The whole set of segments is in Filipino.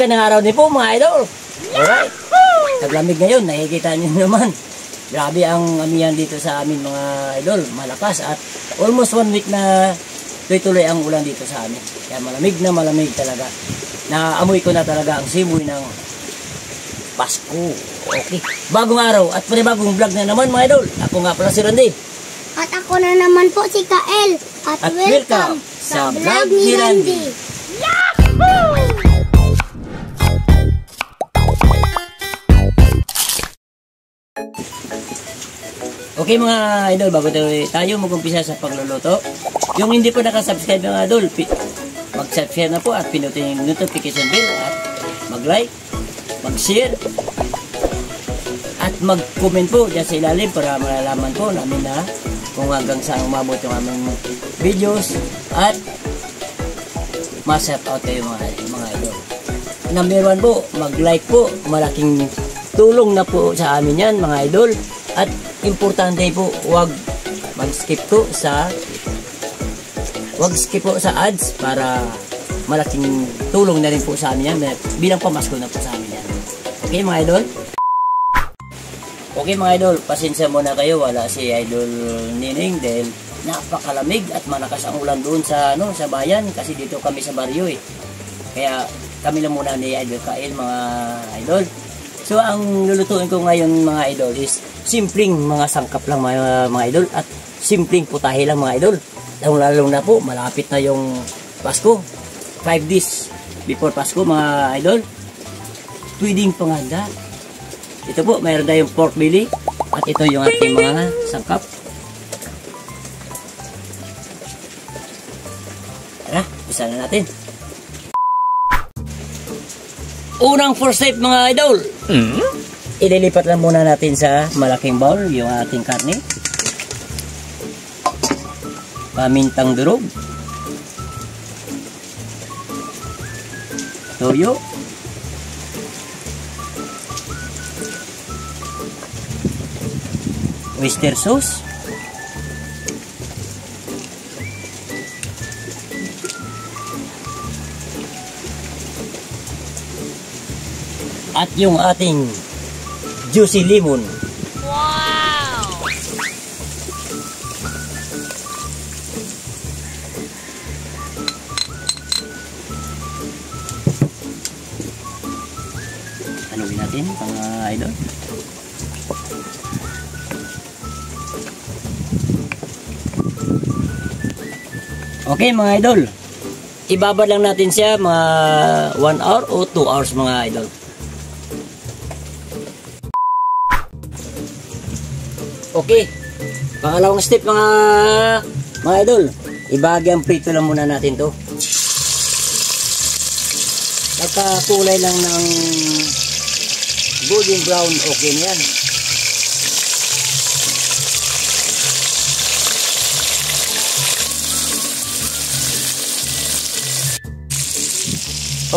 Magandang araw din po mga idol. Alright. Taglamig ngayon, nakikita niyo naman. Grabe ang amihan dito sa amin mga idol. Malakas at almost 1 week na tuloy-tuloy ang ulan dito sa amin. Kaya malamig talaga. Naamoy ko na talaga ang simoy ng Pasko. Okay. Bagong araw at panibagong vlog na naman mga idol. Ako nga pala si Randy. At ako na naman po si Kael. At welcome sa vlog ni Randy. Yahoo! Okay mga idol, bago tayo mag-umpisa sa pagluluto, yung hindi po nakasubscribe mga idol, mag-subscribe na po at pinutin yung notification bell at mag-like, mag-share at mag-comment po dyan sa ilalim para malalaman po namin na kung hanggang saan umabot yung aming videos at ma-shout out kayo mga idol. Number 1 po, mag-like po, malaking tulong na po sa amin yan mga idol. At importante po, wag skip po sa ads para malaking tulong na rin po sa amin yan bilang pamasko na po sa amin yan. Okay mga idol? Okay mga idol, pasensya muna kayo, wala si Idol Nining dahil napakalamig at malakas ang ulan doon sa sa bayan kasi dito kami sa baryo eh. Kaya kami lang muna ni Idol Kael mga idol. So ang lulutuin ko ngayon mga idol is simpleng mga sangkap lang mga idol at simpleng putahe lang mga idol. Lalo na po malapit na yung Pasko. 5 days before Pasko mga idol. Pwedeng panganda. Ito po mayroon tayong pork belly at ito yung ating mga sangkap. Tara, isa na natin. Unang first step mga idol. Ililipat lang muna natin sa malaking bowl yung ating karne. Pamintang durog. Toyo. Oyster sauce. At yung ating juicy lemon. Wow! Haluin natin mga idol. Okay mga idol. Ibabad lang natin siya mga 1 hour o 2 hours mga idol. Okay, pangalawang step mga idol, ibahagyang prito lang muna natin to. Nagkakulay lang ng golden brown, okay na yan.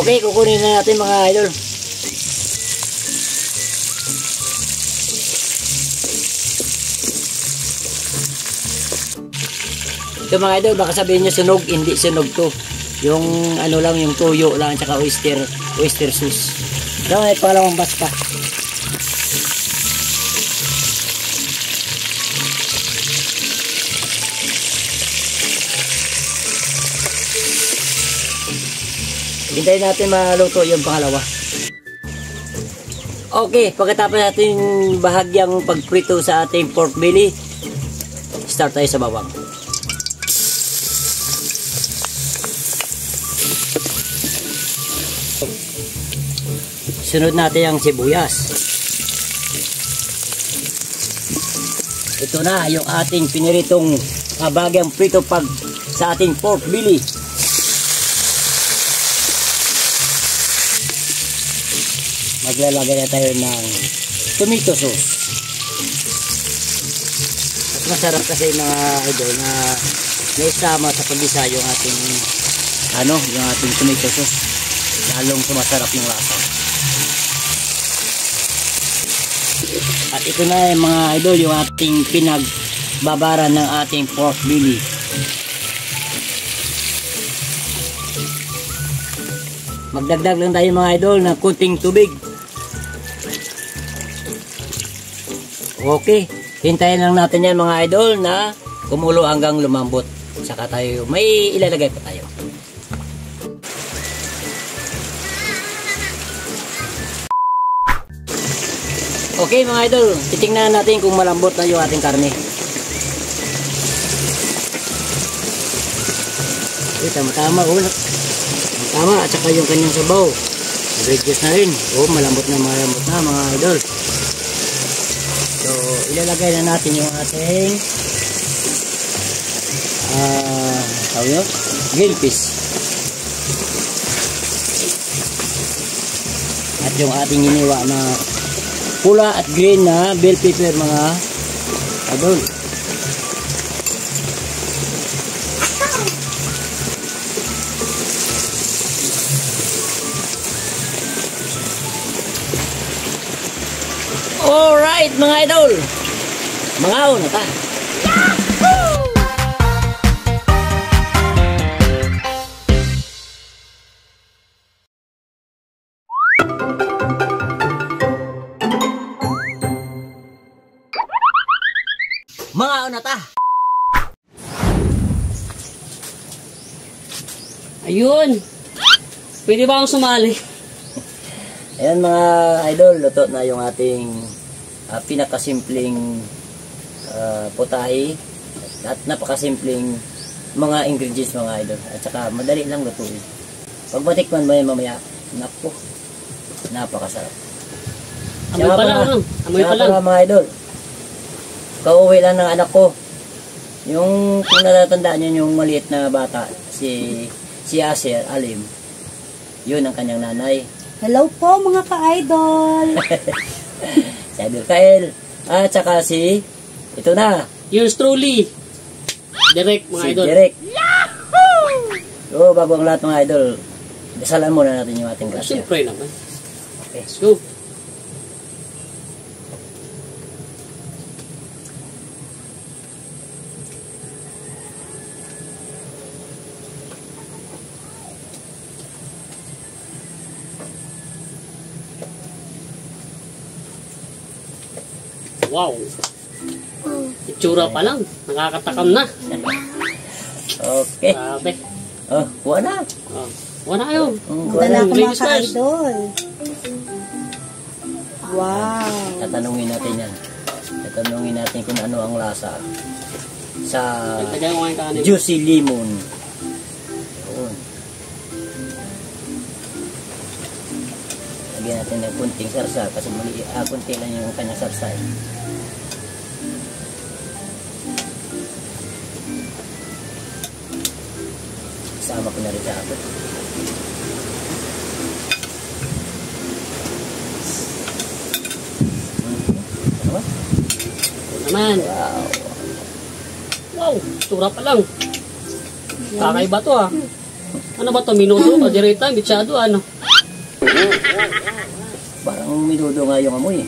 Okay, kukunin na natin mga idol. Ito mga idol, baka sabihin nyo sunog, hindi sunog to. Yung ano lang, yung toyo lang, tsaka oyster sauce. Ito may pangalawang batch pa. Hintayin natin maluto yung pangalawa. Okay, pagkatapos natin bahagyang pagprito sa ating pork belly, start tayo sa bawang. Sunod natin ang sibuyas. Ito na yung ating piniritong bahagyang prito pag sa ating pork belly. Maglalagay na tayo ng tomato sauce. At masarap kasi mga idol na naisama sa pag-isa yung ating yung ating tomato sauce. Lalong sumasarap yung lasa. At ito na mga idol yung ating pinagbabaran ng ating pork belly. magdagdag lang tayo mga idol ng kunting tubig. Okay, hintayin lang natin yan mga idol na kumulo hanggang lumambot. Saka tayo, may ilalagay pa tayo. Okay mga idol, titingnan natin kung malambot na yung ating karne. Tama-tama, tama, at saka yung kanyang sabaw. Reduce na rin. Malambot na mga idol. So, ilalagay na natin yung ating grilled fish. At yung ating iniwa na pula at green na bell pepper mga idol. Alright mga idol, mangaw na ta. Mangaw na ta. Ayun. Pwede ba akong sumali? Ayan mga idol, luto na yung ating pinakasimpleng putahe at napakasimpleng mga ingredients mga idol. At saka madali lang lutuin. Pag matikman mo yan mamaya, naku, napakasarap. Amoy pa lang, ano? Amoy pa lang. Mga idol, kauwi lang ng anak ko. Yung kung natatandaan nyo yung maliit na bata, si Aser Alim, yun ang kanyang nanay. Hello po mga ka-idol. Si Abel Kael. At saka ito na. Yours truly. Direct mga idol. Direct. So, bago ang lahat mga idol, dasalan muna natin yung ating grasya. Siyempre naman. Okay. Let's go. Wow. Itsura pa lang. Nakakatakam na. Okay. Sabi. Kuha na. Wala kayo. Kuha na. Mga ka-idol. Wow. Tatanungin natin yan. Tatanungin natin kung ano ang lasa sa Tagay mo ngayon kanin. juicy lemon. Yun. Lagyan natin ng kunting sarsa kasi kunti lang yung kanyang sarsa. Sama ko na rin sa ako. Naman. Wow. Wow. Itsura pa lang. Kakaiba to ah. Ano ba to? Minuto? Padirita? Bitsado? Ano? Parang minudo nga yung amoy.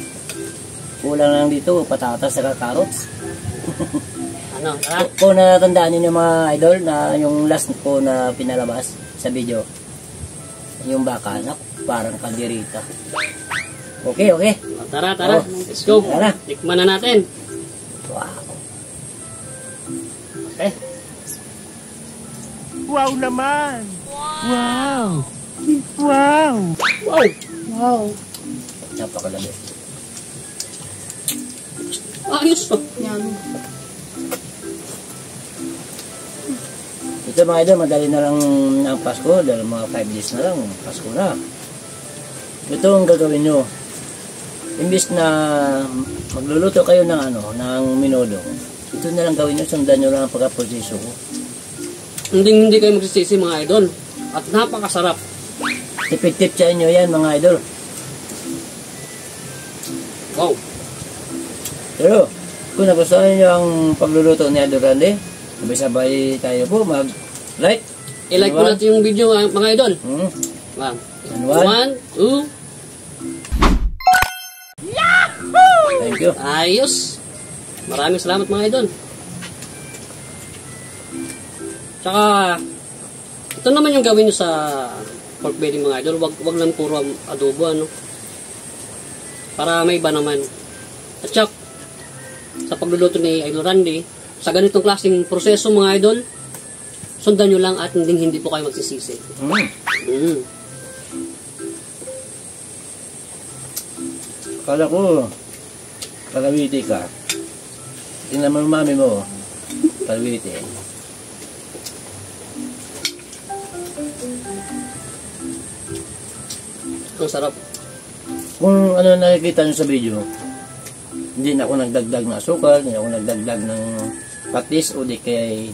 Kulang lang dito, patatas at carrots. Ano? Tara. Kung natandaan niyo yung mga idol na yung last ko na pinalabas sa video, yung baka, parang kandirita. Okay. Tara. Oh. Let's go. Tara. Tikman na natin. Wow. Okay. Wow naman! Wow! Wow. Wow. Napakalamig. Ayos to. Yan. Ito mga idol, madali na lang ang Pasko dahil mga 5 days na lang, Pasko na. Ito ang gagawin nyo. Imbis na magluluto kayo ng minudo, ito na lang gawin nyo, sundan nyo lang ang pagkaproseso ko. Hindi kayo magsisisi mga idol. At napakasarap. Tipid-tip sa inyo yan mga idol. Wow. Pero, kung nagustuhan nyo ang pagluluto ni Idol Randy, sabay-sabay tayo po mag-like. I-like ko natin yung video mga idol. Wow. One. 1, 2. Thank you. Ayos. Maraming salamat mga idol. Tsaka, ito naman yung gawin nyo sa pork belly mga idol. Wag lang puro adobo, ano. Para may iba naman. At syak, sa pagluluto ni Idol Randy, sa ganitong klaseng proseso mga idol, sundan nyo lang at hindi po kayo magsisisi. Kala ko, Kalawiti ka. Tingnan mo yung mami mo. Kalawiti. Ang sarap. Kung ano nakikita nyo sa video, hindi na ako nagdagdag ng asukal, hindi ako nagdagdag ng patis o di kay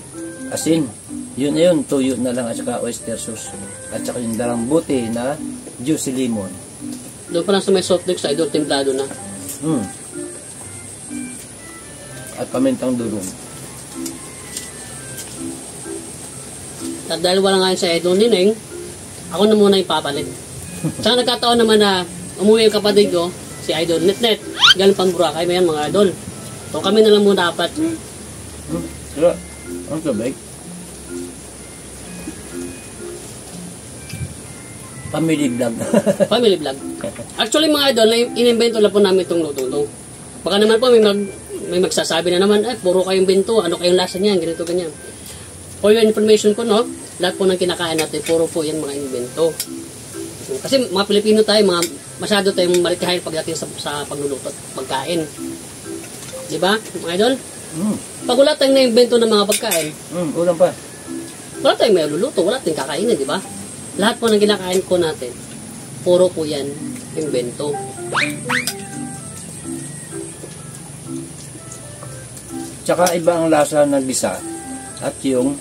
asin. Yun na yun, tuyo na lang at saka oyster sauce. At saka yung dalambuti na juicy lemon. Doon pa lang sa may soft drink sa idol, templado na. At pamintang durong. At dahil wala nga yun sa Idol Nineng, ako na muna yung papalit. Saka nagkataon naman na umuwi yung kapatid ko, si Idol Netnet, galing pang Boracay, may yan mga idol. So kami na lang muna apat. Kaya, ang sabay. Family vlog. Family vlog. Actually mga idol, inimbento lang po namin itong luto to. Baka naman po may magsasabi na naman, puro kayong bento, ano kayong lasa niyan, ganito, ganyan. For your information ko, no, lahat po ng kinakain natin, puro po yan mga invento. Kasi mga Pilipino tayo, masyado tayong malikahin pagdating sa pagluluto at pagkain. Diba, mga idol? Pag wala tayong na-invento ng mga pagkain, Ulam pa. wala tayong may luluto, wala tayong kakainin, diba? Lahat po ng kinakain ko natin, puro po yan invento. Tsaka iba ang lasa ng gisa at yung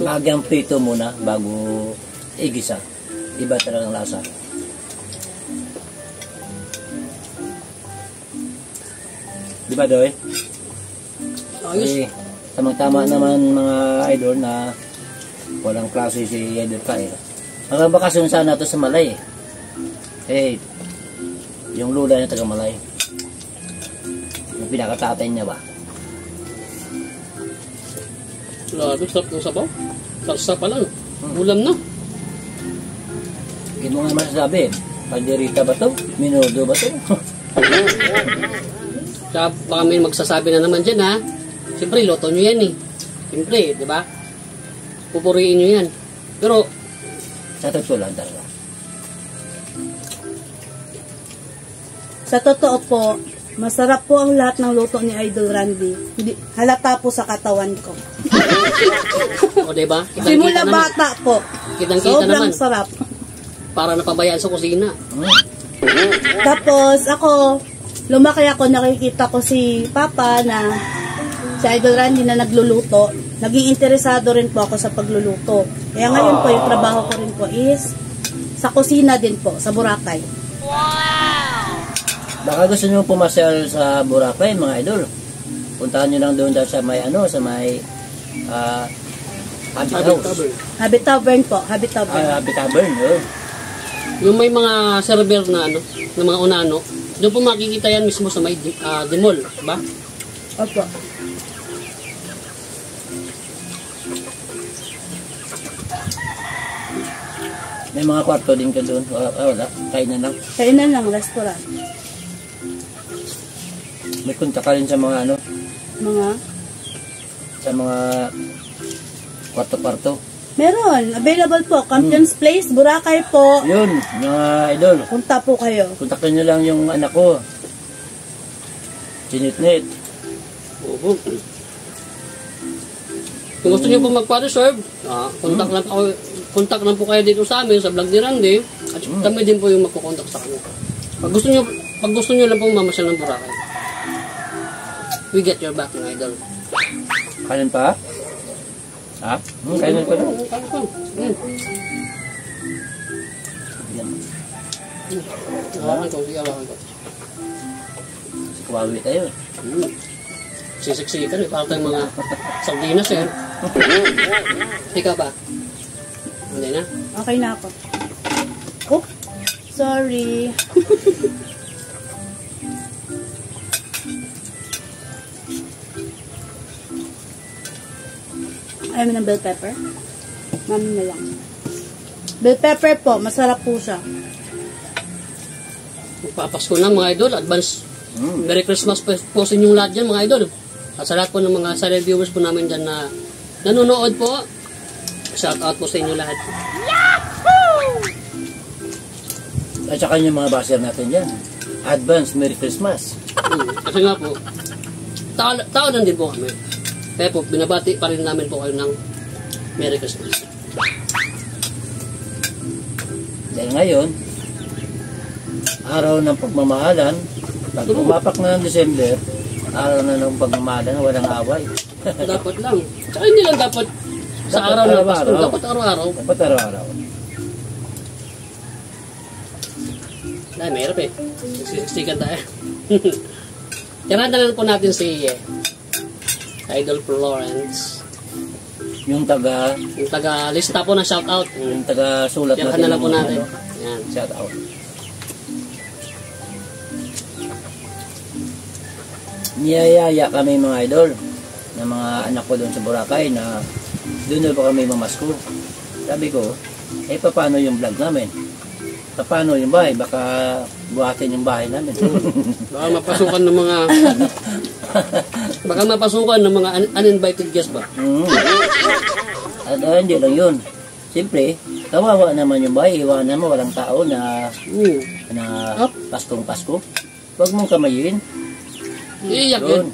bagyang prito muna bago igisa. Iba talagang lasa. Di ba, Doy? Ayos. Tamang-tama naman mga idol na walang klase si Idol ka eh. Ang bakasyon sana to sa Malay eh. Yung lula niya taga Malay. Yung pinakatatay niya ba? Lalo, sarap ng sabaw. Sarsa pa lang. Ulam na. Hindi mo nga masasabi. Palderita ba to? Minudo ba to? Kaya baka may magsasabi na naman dyan, ha? Siyempre, loto nyo yan, eh. Siyempre, di ba? Pupuriin nyo yan. Pero, Sa totoo lang talaga. Sa totoo po, masarap po ang lahat ng luto ni Idol Randy. Halata po sa katawan ko. o diba? Simula bata po. Kitang-kita Sobrang naman. sarap. Para napabayaan sa kusina. Tapos ako, lumaki ako, nakikita ko si Papa na si Idol Randy na nagluluto. Naging interesado rin po ako sa pagluluto. Kaya ngayon po, yung trabaho ko rin po is sa kusina din po, sa Boracay. Baka gusto nyo pumasyal sa Boracay, mga idol. Puntahan nyo lang doon sa may sa may Habit House. Habit Tavern po, Habit Tavern. Habit Tavern, yun. Yung may mga server na na mga unano, doon po makikita yan mismo sa may demol, diba? Opo. May mga kwarto din ka doon. Wala, kainan lang. Kainan lang, restaurant. May kunta ka rin sa mga sa mga kwarto-kwarto. Meron, available po. Campion's Place, Boracay po. Yun, mga idol. Punta po kayo. Kontakin nyo lang yung anak ko. Sinitnit. Oo. Kung gusto niyo po magpa-reserve, contact lang po kayo dito sa amin sa vlog ni Randy at kami din po yung magko-contact sa kanya. Pag gusto niyo lang pong mamasyal ng Boracay, we get your back, mga idol. Kanin pa? Ha? Kanin pa na. Hawakan ko, sige, hawakan ko. Kuwawi tayo. Sisiksikan eh, parang tayong mga sardinas eh. Ikaw ba? Hindi na? Okay na ako. Oh, sorry. Ayaw mo ng bell pepper? Mami na lang. Bell pepper po, masarap po siya. Papasko na mga idol, advance Merry Christmas po sa inyong lahat dyan mga idol. At sa lahat po ng mga silent viewers po namin dyan na nanonood po, shout out po sa inyo lahat. At saka yung mga baser natin dyan. Advance Merry Christmas. Kasi nga po, tao lang din po kami. Kaya po, binabati pa rin namin po kayo ng Merry Christmas. Dahil ngayon, araw ng pagmamahalan, pag umapak na ng December, araw na ng pagmamahalan, walang away. Dapat lang. Tsaka hindi lang dapat sa Dapat araw ng Pasko, araw-araw. dapat araw-araw. Dapat araw-araw. Dahil mahirap eh. Siksikan tayo. Tirahan na lang po natin si Idol Florence. Yung taga, Yung taga-lista po ng shoutout. yung taga sulat Tirahan natin. na lang po ng natin. ano, Yan. shout out. Niyayaya kami mga idol ng mga anak ko doon sa Boracay na doon na po kami mamasko. Sabi ko, paano yung vlog namin? Paano yung bahay? Baka buhatin yung bahay namin. Baka mapasukan ng mga uninvited guests ba? At hindi lang yun. Siyempre, kawawa naman yung bahay. Iwanan mo, walang tao na Paskong Pasko. Huwag mong kamayin. Iiyak Doon. yun.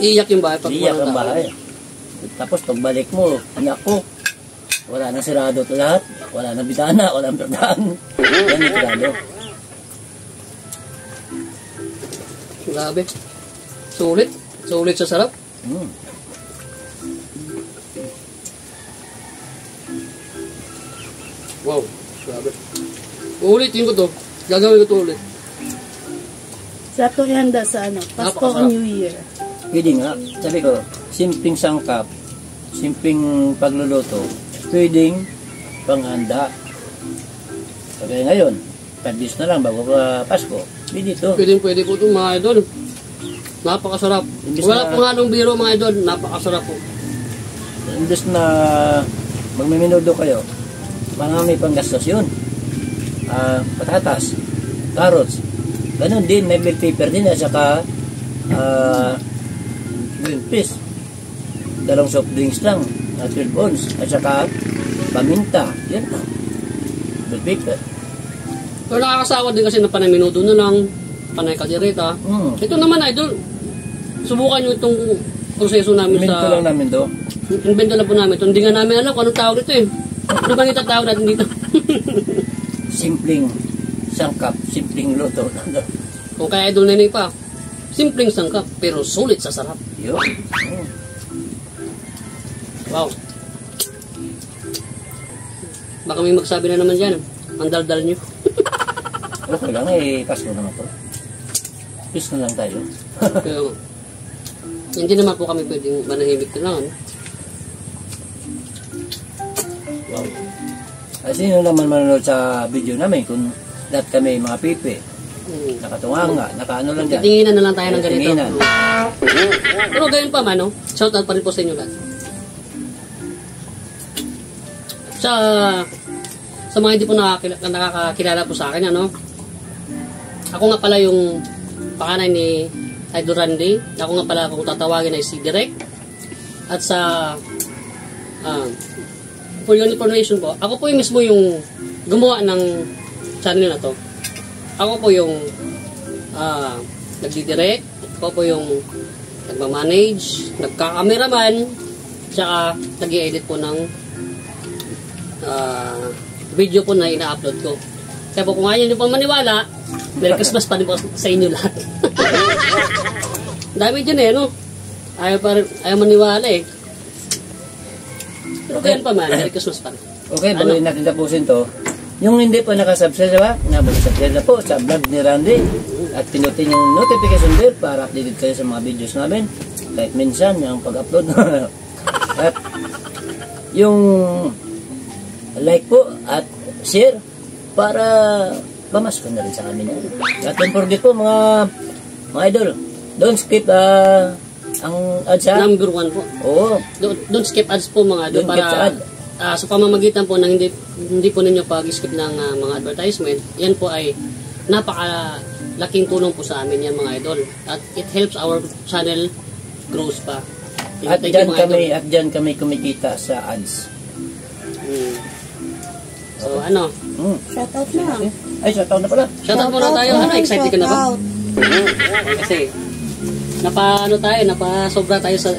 Iiyak yung bahay pag Iyak walang ang tao. bahay. Tapos pagbalik mo, iyak ko. Wala na sirado ito lahat. Wala na bitana, wala na perdaan. Yan yung sirado. Grabe. Sulit. Sulit sa sarap. Wow. Grabe. Uulitin ko to. Gagawin ko to ulit. Sa itong ihanda sa Pasko o Napakasarap. New Year. Pwede nga. Sabi ko, simpleng sangkap, simpleng pagluluto, pwedeng panghanda. Sabi ngayon, 5 days na lang bago pa Pasko. Pwede ito. Pwede po ito mga idol. Napakasarap. Imbis Wala na- pa nga nung biro mga idol. Napakasarap po. Imbes na magmiminudo kayo, marami pang gastos yun. Patatas, carrots, ganun din, may bell pepper din at saka green peas. 2 soft drinks lang, 12 ounce, at saka paminta, yan. Bell pepper. Pero nakakasawa din kasi na panay minudo na lang. Panay kadireta. Ito naman idol. Subukan nyo itong proseso namin Minto sa... lang namin to. Invento lang po namin ito. Hindi nga namin alam kung anong tawag ito eh. Ano bang itatawag natin dito? Simpleng sangkap, simpleng luto. Kung kaya idol nenay pa. Simpleng sangkap pero sulit sa sarap. Yun. Wow. Baka may magsabi na naman dyan. Ang daldal nyo. Okay lang Pasko naman to. Peace na lang tayo. Kaya, hindi naman po kami pwedeng manahimik na lang. Wow. Sino naman manonood sa video namin kung lahat kami mga pipi, nakatunganga, nakaano lang dyan. Titinginan na lang tayo ng ganito. Titinginan. Pero gayon pa man, no? Shout out pa rin po sa inyo lahat. Sa mga hindi po nakakakilala po sa akin, ano? Ako nga pala yung pakanay ni Idol Randy. Ako nga pala kung tatawagin ay si Direk. At for your information po, ako po yung mismo yung gumawa ng channel na to. Ako po yung nagdidirect, ako po yung nagmamanage, nagka-cameraman, tsaka nag-i-edit po ng video po na ina-upload ko. Kaya po kung ayaw nyo pang maniwala, Merry Christmas pa rin po sa inyo lahat. Dami dyan no? Ayaw maniwala Pero ganyan pa man, Merry Christmas pa rin. Okay, bago natin tapusin to. Yung hindi po nakasubscribe ba? Subscribe na po sa vlog ni Randy. At pinutin yung notification bell para updated kayo sa mga videos namin. Kahit minsan, yung pag-upload. At yung like po at share para pamasko na rin sa amin. At don't forget po mga idol, don't skip ang ads ha. Number 1 po. Oo, Don't skip ads po mga idol don't skip sa ad. sa pamamagitan po ng hindi po ninyo pag-skip ng mga advertisement, yan po ay napakalaking tulong po sa amin yan mga idol. At it helps our channel grows pa. At Thank you, mga idol. dyan kami kumikita sa ads. So ano, Shout out na. Ay, shoutout na pala. shoutout muna tayo. Ano, excited ka na ba? Shout out. Kasi napasobra tayo sa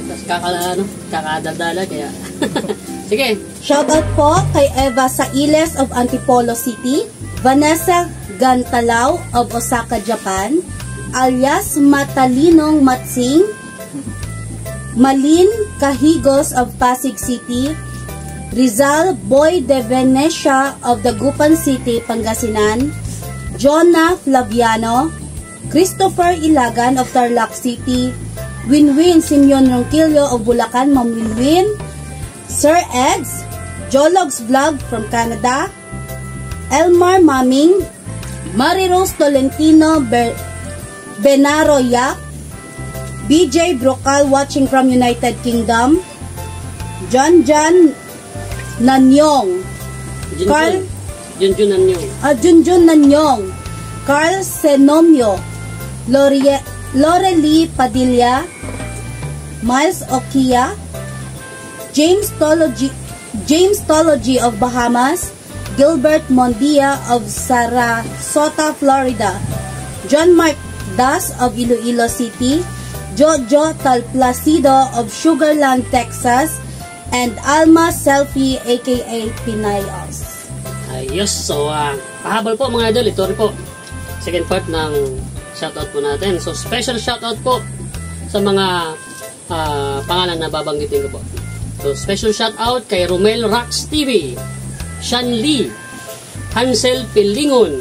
kakadaldala kaya sige. Shout out po kay Eva Sailes of Antipolo City, Vanessa Gantalao of Osaka, Japan, alias Matalinong Matsing, Malin Cahigos of Pasig City, Rizal Boy de Venecia of Dagupan City, Pangasinan, Jonah Flaviano, Christopher Ilagan of Tarlac City, Winwin Simeon Ronquillo of Bulacan, Ma'am Winwin, Sir Eds, Jologs Vlog from Canada, Elmar Maming, Marirose Tolentino Benaro Yak, BJ Brocal watching from United Kingdom, John Nanyong, Carl Junjun Nanyong, Junjun Nanyong, Carl Senomio, Lorely Padilla, Miles Okia, James Tology of Bahamas, Gilbert Mondia of Sarasota, Florida, John Mark Das of Iloilo City, Jojo Talplacido of Sugarland, Texas, and Alma Selfie aka Pinayos. Ayos, so pahabol po mga idol, ito rin po second part ng shoutout po natin. So special shoutout po sa mga pangalan na babanggitin ko po. So special shoutout kay Romel Rax TV, Shan Lee, Hansel Pilingon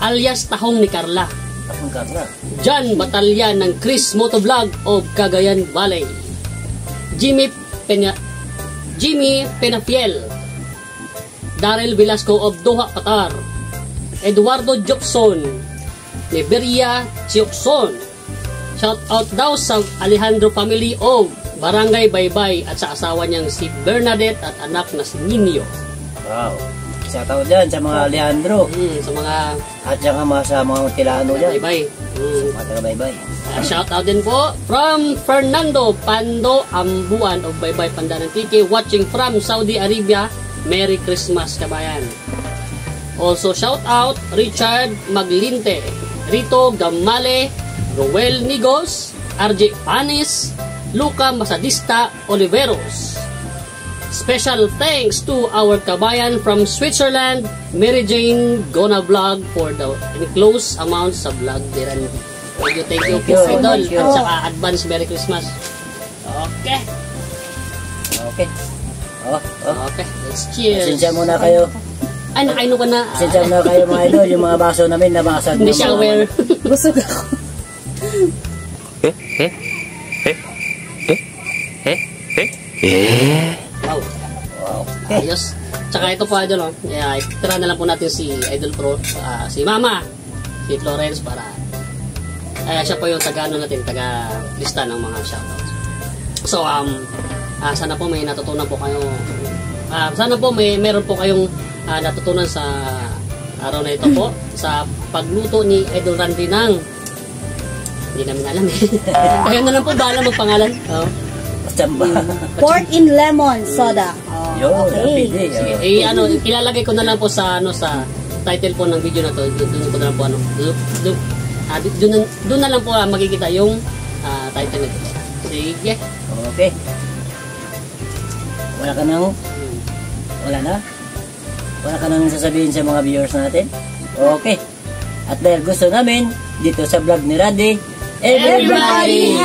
alias Tahong ni Carla, John Batalyan ng Chris Motovlog of Cagayan Valley, Jimmy Penafiel, Daryl Velasco of Doha, Qatar, Eduardo Jobson, Neberia Chiokson. Shout out daw sa Alejandro family of Barangay Baybay at sa asawa niyang si Bernadette at anak na si Nino. Wow. Shoutout dyan sa mga Alejandro. Sa mga At saka sa mga Tilano dyan. Baybay. Mga taga-baybay. Shout out din po from Fernando Pando Ambuan of Baybay, Pandanan Tiki, watching from Saudi Arabia. Merry Christmas kabayan. Also shout out Richard Maglinte, Rito Gamale, Roel Nigos, RJ Panis, Luca Masadista Oliveros. Special thanks to our kabayan from Switzerland, Mary Jane Gona Vlog for the enclosed amount sa vlog diran. Thank you po idol. At saka advance Merry Christmas. Okay. Okay. Okay, let's cheers. Pasensya muna kayo. Ay, nakaino ka na. Pasensya muna kayo mga idol. Yung mga baso namin nabasag. Hindi siya aware. Busog ako. Wow. Ayos. Tsaka ito po idol, tira na lang po natin si Idol Pro, si Mama, si Florence para siya po yung taga lista ng mga shoutouts. So sana po may natutunan po kayo. Sana po meron po kayong natutunan sa araw na ito po sa pagluto ni Idol Randy ng hindi namin alam eh. Kayo na lang po bahala magpangalan. Pork in lemon soda. Okay. Sige, ilalagay ko na lang po sa sa title po ng video na to. Doon ko na lang po doon na lang po makikita yung title nito. Sige. Okay. Wala ka nang sasabihin sa mga viewers natin? Okay. At dahil gusto namin dito sa vlog ni Randy, everybody